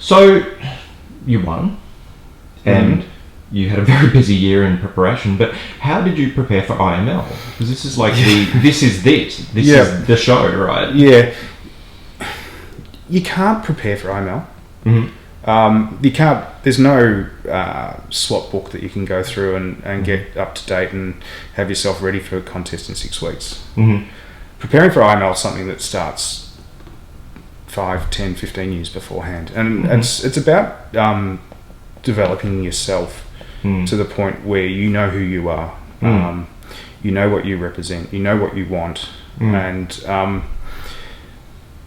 So you won, and you had a very busy year in preparation. But how did you prepare for IML? Because this is like this is is the show, right? Yeah. You can't prepare for IML. You can't. There's no SWAT book that you can go through and get up to date and have yourself ready for a contest in 6 weeks. Preparing for IML is something that starts 5, 10, 15 years beforehand, and it's about developing yourself to the point where you know who you are, you know what you represent, you know what you want, and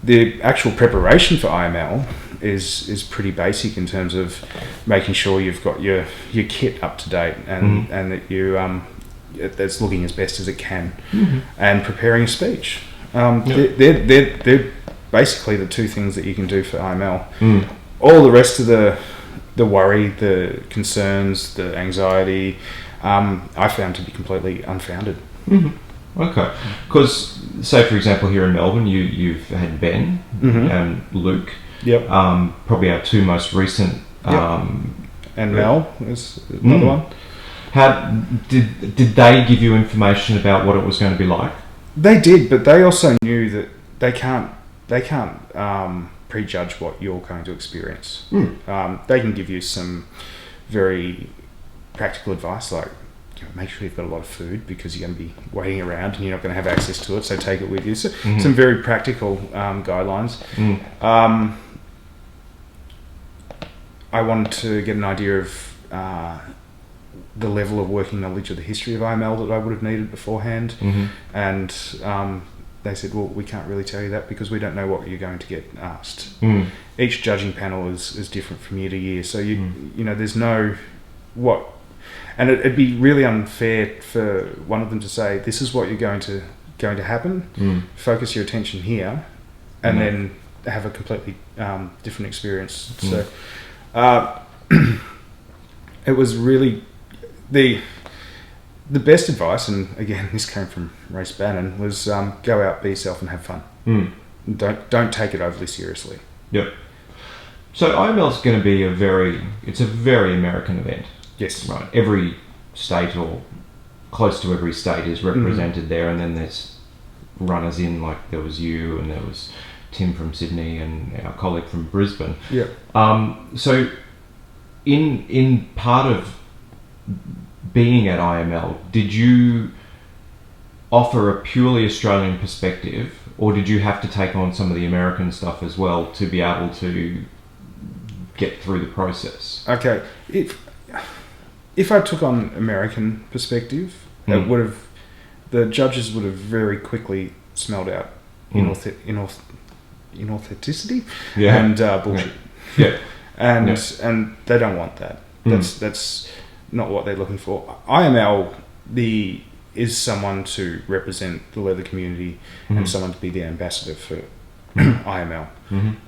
the actual preparation for IML is pretty basic in terms of making sure you've got your kit up to date and that you that's looking as best as it can, and preparing a speech. They're basically the two things that you can do for IML. All the rest of the worry, the concerns, the anxiety, I found to be completely unfounded. Okay, because say for example here in Melbourne, you've had Ben and Luke. Yep. Probably our two most recent. And Mel is another one. How did they give you information about what it was going to be like? They did, but they also knew that they can't prejudge what you're going to experience. They can give you some very practical advice, like make sure you've got a lot of food because you're going to be waiting around and you're not going to have access to it, so take it with you. So some very practical guidelines. I wanted to get an idea of the level of working knowledge of the history of IML that I would have needed beforehand, and they said, well, we can't really tell you that because we don't know what you're going to get asked. Each judging panel is different from year to year, so you know there's no what, and it'd be really unfair for one of them to say this is what you're going to happen. Focus your attention here, and then have a completely different experience. So it was really the best advice, and again this came from Race Bannon, was go out, be yourself, and have fun. Don't take it overly seriously. Yep. So IML is going to be a very American event. Yes. Right. Every state or close to every state is represented there, and then there's runners in, like there was you and there was Tim from Sydney and our colleague from Brisbane. Yeah. So in part of being at IML, did you offer a purely Australian perspective, or did you have to take on some of the American stuff as well to be able to get through the process? Okay. If I took on American perspective, it would have, the judges would have very quickly smelled out inauthenticity and bullshit. And they don't want that. That's not what they're looking for. IML is someone to represent the leather community and someone to be the ambassador for IML,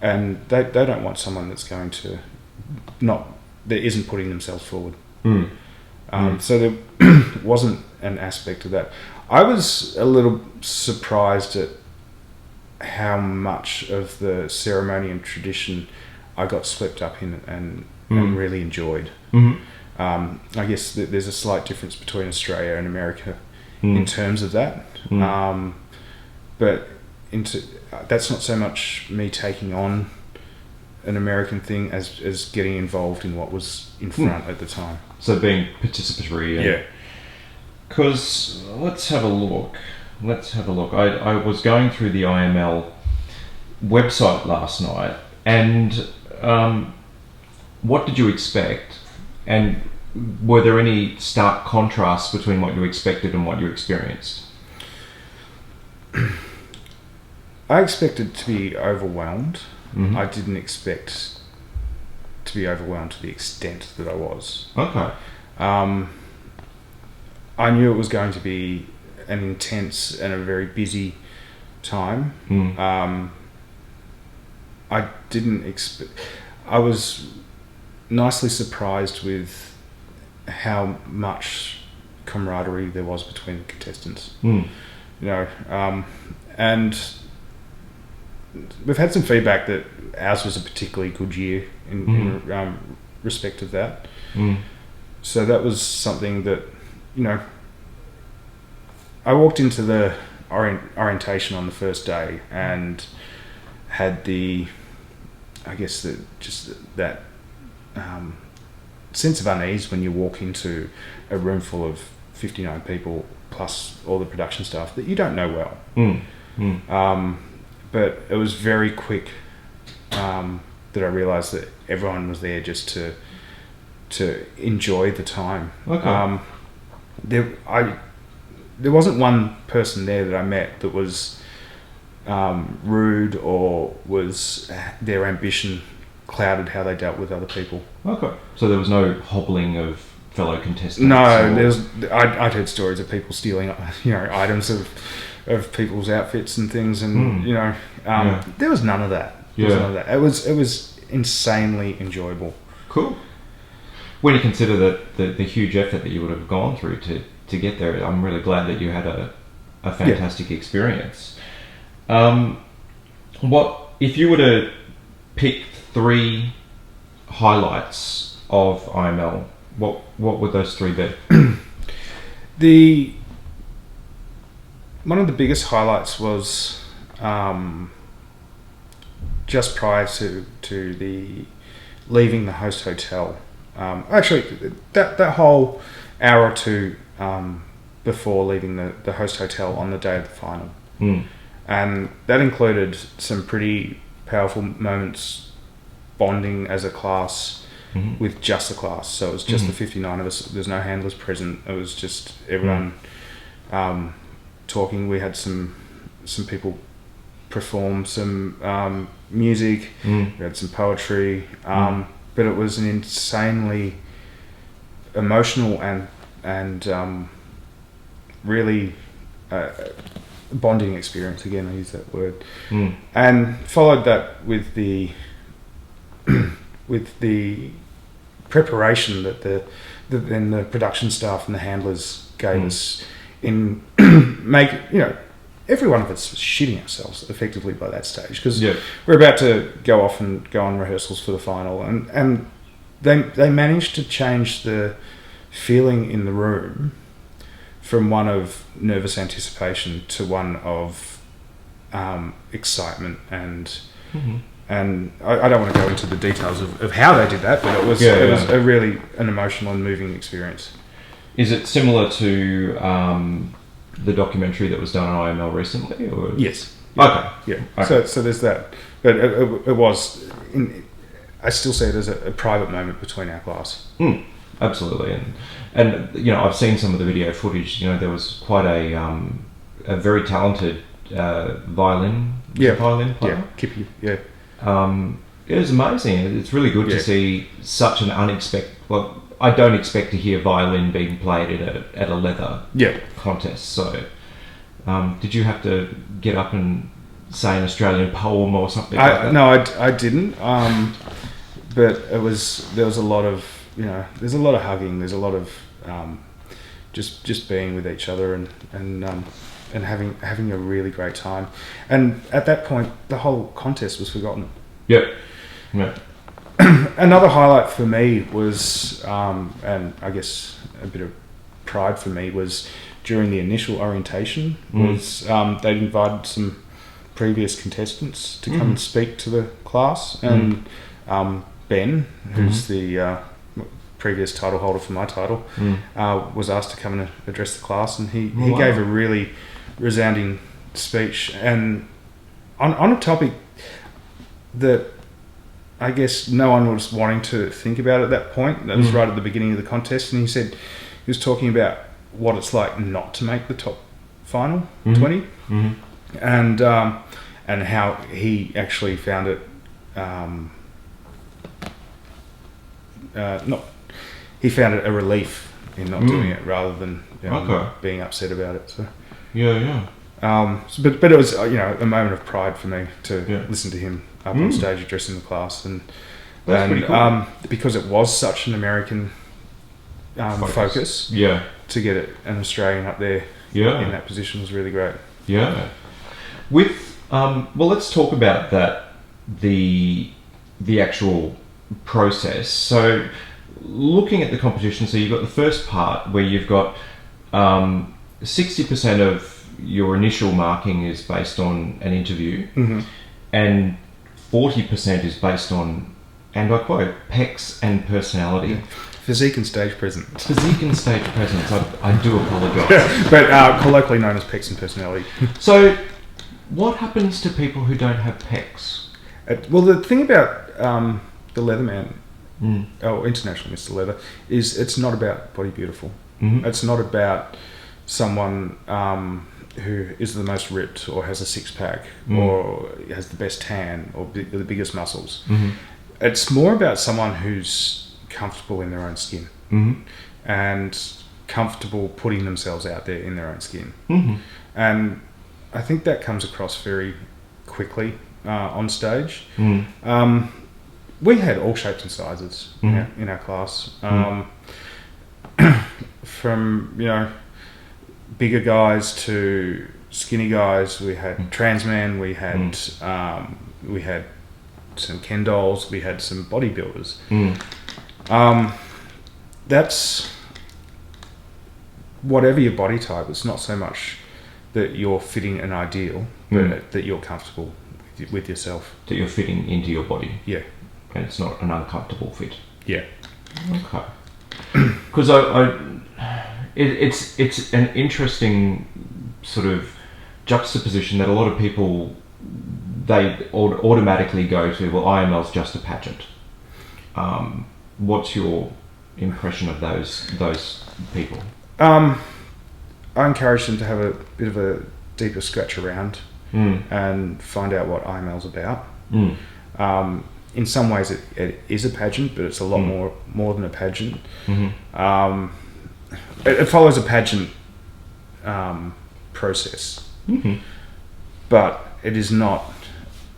and they don't want someone that's going to that isn't putting themselves forward. So there wasn't an aspect of that. I was a little surprised at how much of the ceremony and tradition I got swept up in and really enjoyed. I guess there's a slight difference between Australia and America in terms of that, but that's not so much me taking on an American thing as getting involved in what was in front at the time. So being participatory. Yeah. Because let's have a look. I was going through the IML website last night, and what did you expect? And were there any stark contrasts between what you expected and what you experienced? I expected to be overwhelmed. I didn't expect to be overwhelmed to the extent that I was. Okay. I knew it was going to be an intense and a very busy time. I didn't expect. I was nicely surprised with how much camaraderie there was between the contestants. You know, and we've had some feedback that ours was a particularly good year in respect of that. So that was something that, I walked into the orientation on the first day and had that sense of unease when you walk into a room full of 59 people plus all the production staff that you don't know well. But it was very quick that I realised that everyone was there just to enjoy the time. Okay. There wasn't one person there that I met that was rude or was their ambition clouded how they dealt with other people. Okay. So there was no hobbling of fellow contestants? No, I'd heard stories of people stealing, items of people's outfits and things, and there was none of that. It was insanely enjoyable. Cool. When you consider the huge effort that you would have gone through to get there, I'm really glad that you had a fantastic experience. What if you were to pick 3 highlights of IML? What would those 3 be? One of the biggest highlights was just prior to the leaving the host hotel. Actually, that whole hour or two before leaving the host hotel on the day of the final. And that included some pretty powerful moments bonding as a class with just the class. So it was just the 59 of us. There's no handlers present. It was just everyone talking. We had some people perform some music. We had some poetry. But it was an insanely emotional and really bonding experience. Again, I use that word. And followed that with the preparation that the production staff and the handlers gave us in every one of us was shitting ourselves effectively by that stage, because we're about to go off and go on rehearsals for the final, and they managed to change the feeling in the room from one of nervous anticipation to one of excitement and I don't want to go into the details of how they did that, but it was a really an emotional and moving experience. Is it similar to the documentary that was done on IML recently? Or? Yes. Okay. Yeah. Okay. So there's that, but it was. I still see it as a private moment between our class. Absolutely, and I've seen some of the video footage. There was quite a very talented violin player. Yeah, Kippy. Yeah. It was amazing. It's really good to see such an unexpected. Well, I don't expect to hear violin being played at a leather contest. So, did you have to get up and say an Australian poem or something like that? No, I didn't. But there was a lot of there's a lot of hugging. There's a lot of just being with each other and having a really great time. And at that point, the whole contest was forgotten. Yeah. Another highlight for me was, and I guess a bit of pride for me, was during the initial orientation. Was they'd invited some previous contestants to come and speak to the class, and Ben, who's the previous title holder for my title, was asked to come and address the class, and he gave a really resounding speech, and on a topic that I guess no one was wanting to think about at that point. That was right at the beginning of the contest, and he was talking about what it's like not to make the top final 20, and how he actually found it he found it a relief in not doing it rather than being upset about it. So but it was a moment of pride for me to listen to him up on stage addressing the class, and pretty cool. Because it was such an American focus, to get an Australian up there in that position was really great. Yeah. With Well, let's talk about that, the actual process. So, looking at the competition, so you've got the first part where you've got 60% of your initial marking is based on an interview, and 40% is based on, and I quote, pecs and personality. Yeah. Physique and stage presence. Physique and stage presence. I do apologise. But colloquially known as pecs and personality. So, what happens to people who don't have pecs? Well, the thing about the Leatherman, international Mr. Leather, is it's not about body beautiful. It's not about someone who is the most ripped or has a six-pack or has the best tan or the biggest muscles. It's more about someone who's comfortable in their own skin and comfortable putting themselves out there in their own skin. And I think that comes across very quickly on stage. We had all shapes and sizes in our class, from bigger guys to skinny guys. We had trans men. We had some Ken dolls. We had some bodybuilders. That's whatever your body type. It's not so much that you're fitting an ideal, but that you're comfortable with yourself. That you're fitting into your body. Yeah. And it's not an uncomfortable fit. Yeah. Okay. Because it's an interesting sort of juxtaposition that a lot of people, they automatically go to, well, IML's just a pageant. What's your impression of those people? I encourage them to have a bit of a deeper scratch around and find out what IML's about. In some ways it is a pageant, but it's a lot more than a pageant. It follows a pageant process, but it is not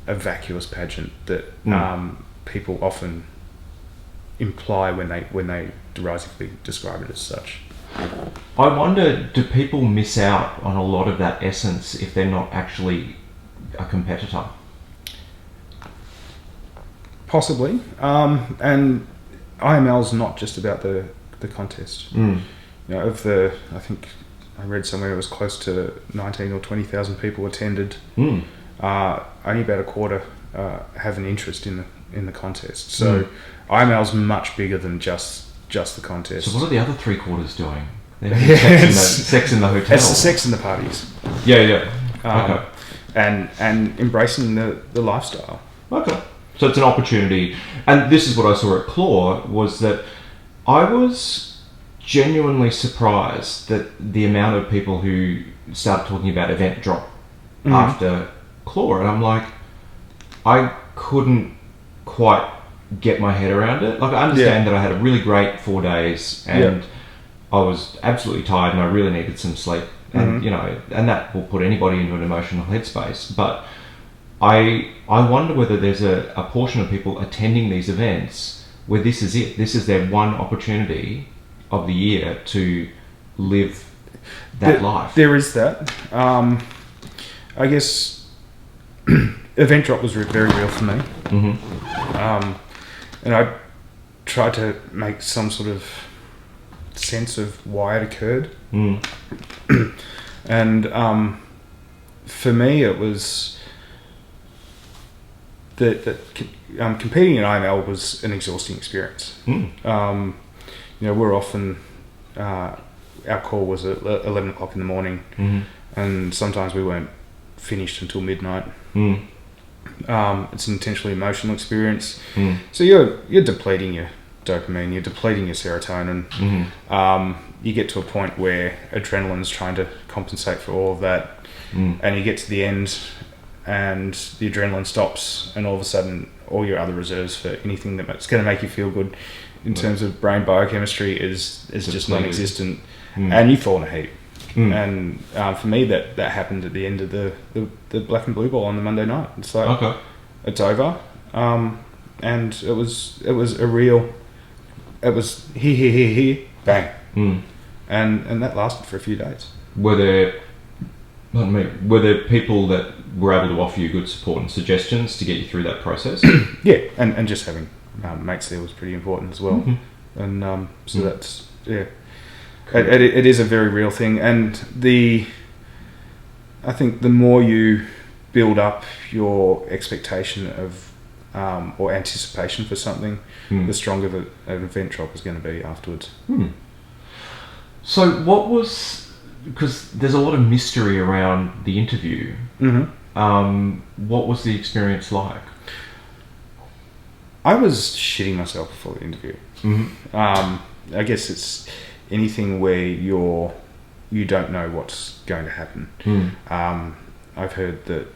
a vacuous pageant that people often imply when they derisively describe it as such. I wonder, do people miss out on a lot of that essence if they're not actually a competitor? Possibly. And IML's not just about the contest. I think I read somewhere it was close to 19 or 20,000 people attended. Only about a quarter have an interest in the contest. So IML's much bigger than just the contest. So what are the other 3/4 doing? They're sex in the hotel. It's the sex in the parties. Yeah. Okay. And embracing the lifestyle. Okay. So it's an opportunity. And this is what I saw at Claw, was that I was genuinely surprised that the amount of people who started talking about event drop after Claw, and I'm like, I couldn't quite get my head around it. Like, I understand that I had a really great 4 days and I was absolutely tired and I really needed some sleep, and and that will put anybody into an emotional headspace. But I wonder whether there's a portion of people attending these events where this is it. This is their one opportunity of the year to live that life. There is that. I guess event drop was very real for me. And I tried to make some sort of sense of why it occurred. And for me, it was that competing in IML was an exhausting experience. We're often our call was at 11 o'clock in the morning, and sometimes we weren't finished until midnight. It's an intentionally emotional experience. So you're depleting your dopamine, you're depleting your serotonin. You get to a point where adrenaline's trying to compensate for all of that, and you get to the end and the adrenaline stops, and all of a sudden all your other reserves for anything that's going to make you feel good in terms of brain biochemistry is just non-existent, and you fall in a heap. And for me, that happened at the end of the Black and Blue Ball on the Monday night. It's like, it's over, and it was a real, it was here, bang, and that lasted for a few days. Were there people that were able to offer you good support and suggestions to get you through that process. Yeah, and just having mates there was pretty important as well. Mm-hmm. And so that's it is a very real thing. And I think the more you build up your expectation of or anticipation for something, the stronger an event drop is going to be afterwards. So what was, because there's a lot of mystery around the interview, what was the experience like? I was shitting myself before the interview. I guess it's anything where you don't know what's going to happen. I've heard that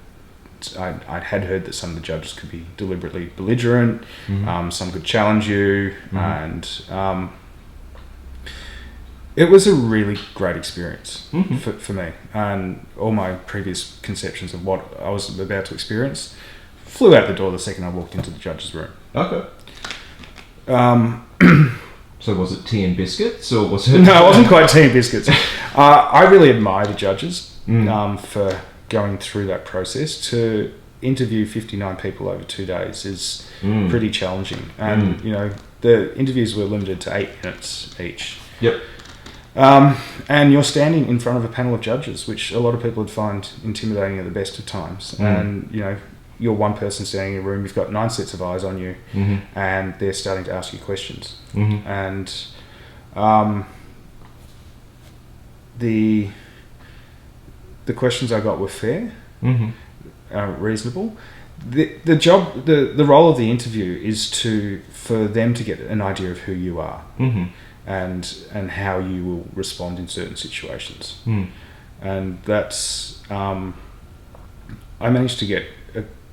I had heard that some of the judges could be deliberately belligerent. Some could challenge you, and it was a really great experience for me. And all my previous conceptions of what I was about to experience flew out the door the second I walked into the judge's room. Okay. So was it tea and biscuits, or was it? No, it wasn't quite tea and biscuits. I really admire the judges for going through that process. To interview 59 people over 2 days is pretty challenging. And, the interviews were limited to 8 minutes each. Yep. And you're standing in front of a panel of judges, which a lot of people would find intimidating at the best of times. And, you're one person standing in a room, you've got 9 sets of eyes on you, and they're starting to ask you questions. And the questions I got were fair, reasonable. The job, the role of the interview is for them to get an idea of who you are, and how you will respond in certain situations. And that's I managed to get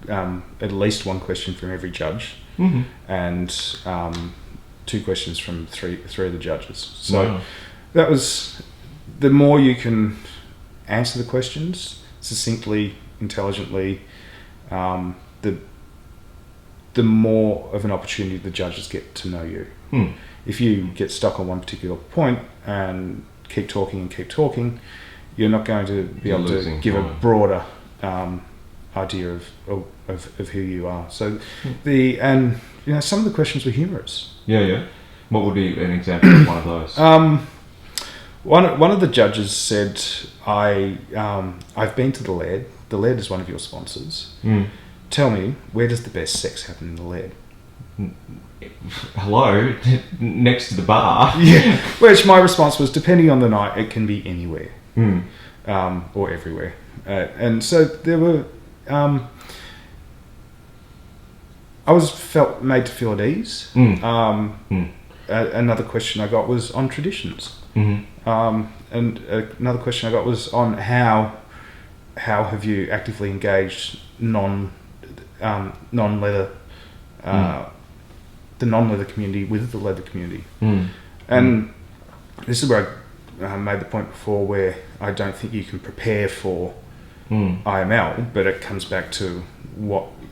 at least one question from every judge, and 2 questions from three of the judges. So that was, the more you can answer the questions succinctly, intelligently, the more of an opportunity the judges get to know you. If you get stuck on one particular point and keep talking, you're not going to be able to give a broader idea of who you are. So some of the questions were humorous. Yeah. What would be an example of one of those? One of the judges said, I've been to the Laird. The Laird is one of your sponsors. Tell me, where does the best sex happen in the Laird? Hello, next to the bar. Yeah. Which my response was, depending on the night, it can be anywhere, or everywhere. And so there were. I was made to feel at ease. Another question I got was on traditions, and another question I got was on how have you actively engaged non-leather. The non-leather community with the leather community. And this is where I made the point before, where I don't think you can prepare for IML, but it comes back to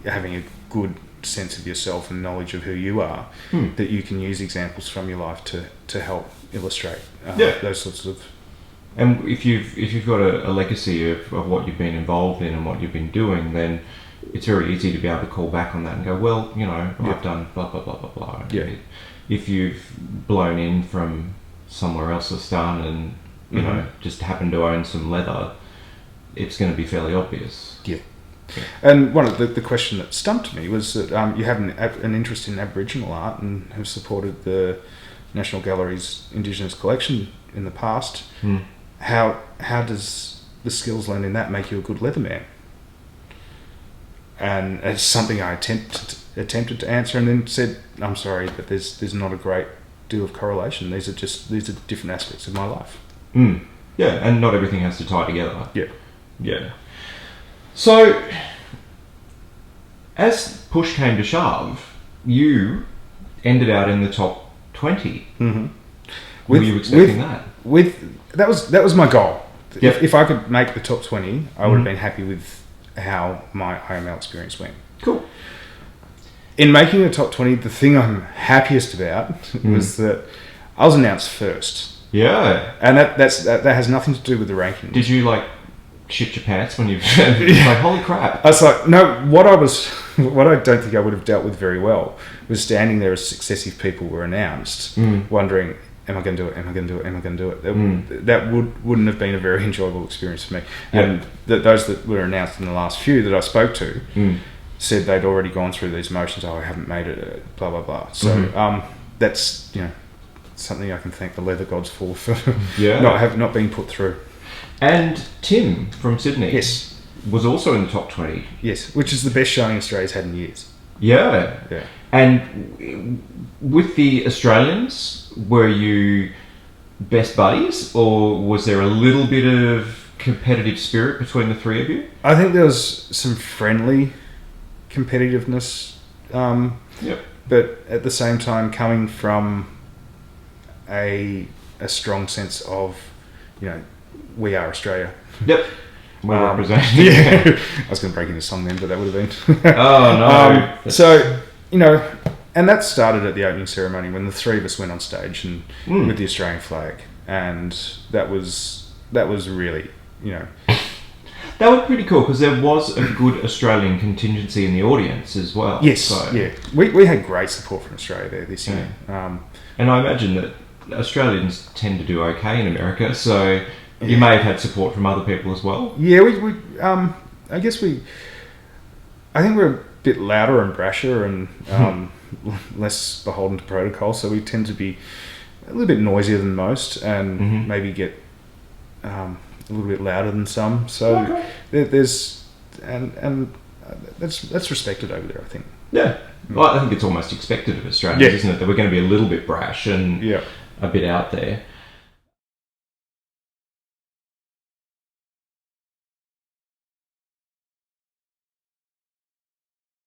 having a good sense of yourself and knowledge of who you are, that you can use examples from your life to help illustrate those sorts of. And if you've got a legacy of what you've been involved in and what you've been doing, then it's very easy to be able to call back on that and go, well, I've done blah, blah, blah, blah, blah. Yeah. If you've blown in from somewhere else that's done and, just happen to own some leather, it's going to be fairly obvious. Yeah. And one of the question that stumped me was that you have an interest in Aboriginal art and have supported the National Gallery's Indigenous collection in the past. How does the skills learned in that make you a good leatherman? And it's something I attempted to answer, and then said, I'm sorry, but there's not a great deal of correlation. These are different aspects of my life. Yeah, and not everything has to tie together. Yeah. So, as push came to shove, you ended out in the top 20. Were you expecting that? That was my goal. Yep. If I could make the top 20, I would have been happy with how my IML experience went. Cool. In making the top 20, the thing I'm happiest about was that I was announced first. Yeah. And that has nothing to do with the ranking. Did you shit your pants when you've like, holy crap? I was like, no. What I don't think I would have dealt with very well was standing there as successive people were announced, wondering, am I going to do it? Am I going to do it? Am I going to do it? That wouldn't have been a very enjoyable experience for me. Yep. And those that were announced in the last few that I spoke to said they'd already gone through these motions. Oh, I haven't made it. Blah blah blah. So that's something I can thank the leather gods for not being put through. And Tim from Sydney, yes, was also in the top 20. Yes, which is the best showing Australia's had in years. Yeah. Yeah. And with the Australians, were you best buddies, or was there a little bit of competitive spirit between the three of you? I think there was some friendly competitiveness, but at the same time coming from a strong sense of, we are Australia. Yep. We're representing. Yeah. I was going to break into song then, but that would have been... Oh, no. So, and that started at the opening ceremony when the three of us went on stage and with the Australian flag. And that was really, That was pretty cool because there was a good Australian contingency in the audience as well. Yes, yeah. We had great support from Australia there this year. And I imagine that Australians tend to do okay in America, so you may have had support from other people as well. Yeah, I think we're a bit louder and brasher and less beholden to protocol, so we tend to be a little bit noisier than most and maybe get a little bit louder than some. So there's and that's respected over there, I think. Yeah. Well, I think it's almost expected of Australians, isn't it, that we're going to be a little bit brash and a bit out there.